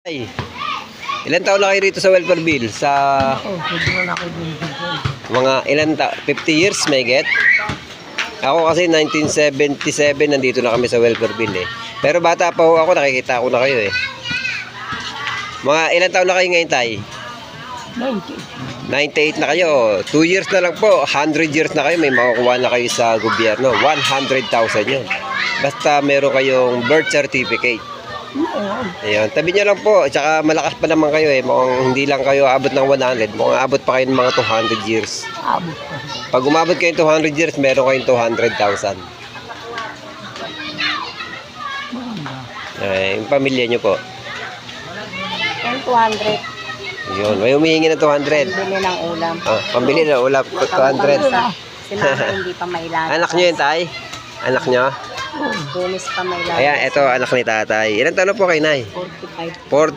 Ay, ilan taon na kayo rito sa welfare bill? Sa mga 50 years may get? Ako kasi 1977 nandito na kami sa welfare bill eh. Pero bata pa ho ako, nakikita ko na kayo eh. Mga ilan taon na kayo ngayon, Tay? 98 na kayo. 2 years na lang po, 100 years na kayo, may makukuha na kayo sa gobyerno. 100,000 yun. Basta meron kayong birth certificate. Ayan, tabi nyo lang po. Tsaka malakas pa naman kayo eh. Mukhang hindi lang kayo abot ng 100. Mukhang abot pa kayo ng mga 200 years. Pag umabot kayo ng 200 years, meron kayong 200,000. Yung pamilya nyo po. 200. Yun, may humihingi ng 200. Pambili ng ulam. Oh, pambili na ulam, 200. Si mama hindi pa mailan. Anak nyo yun, Tay? Anak nyo? Lunes pa mailan. Ayan, ito anak ni tatay. Ilan taon na po kay Nay? 45. 40.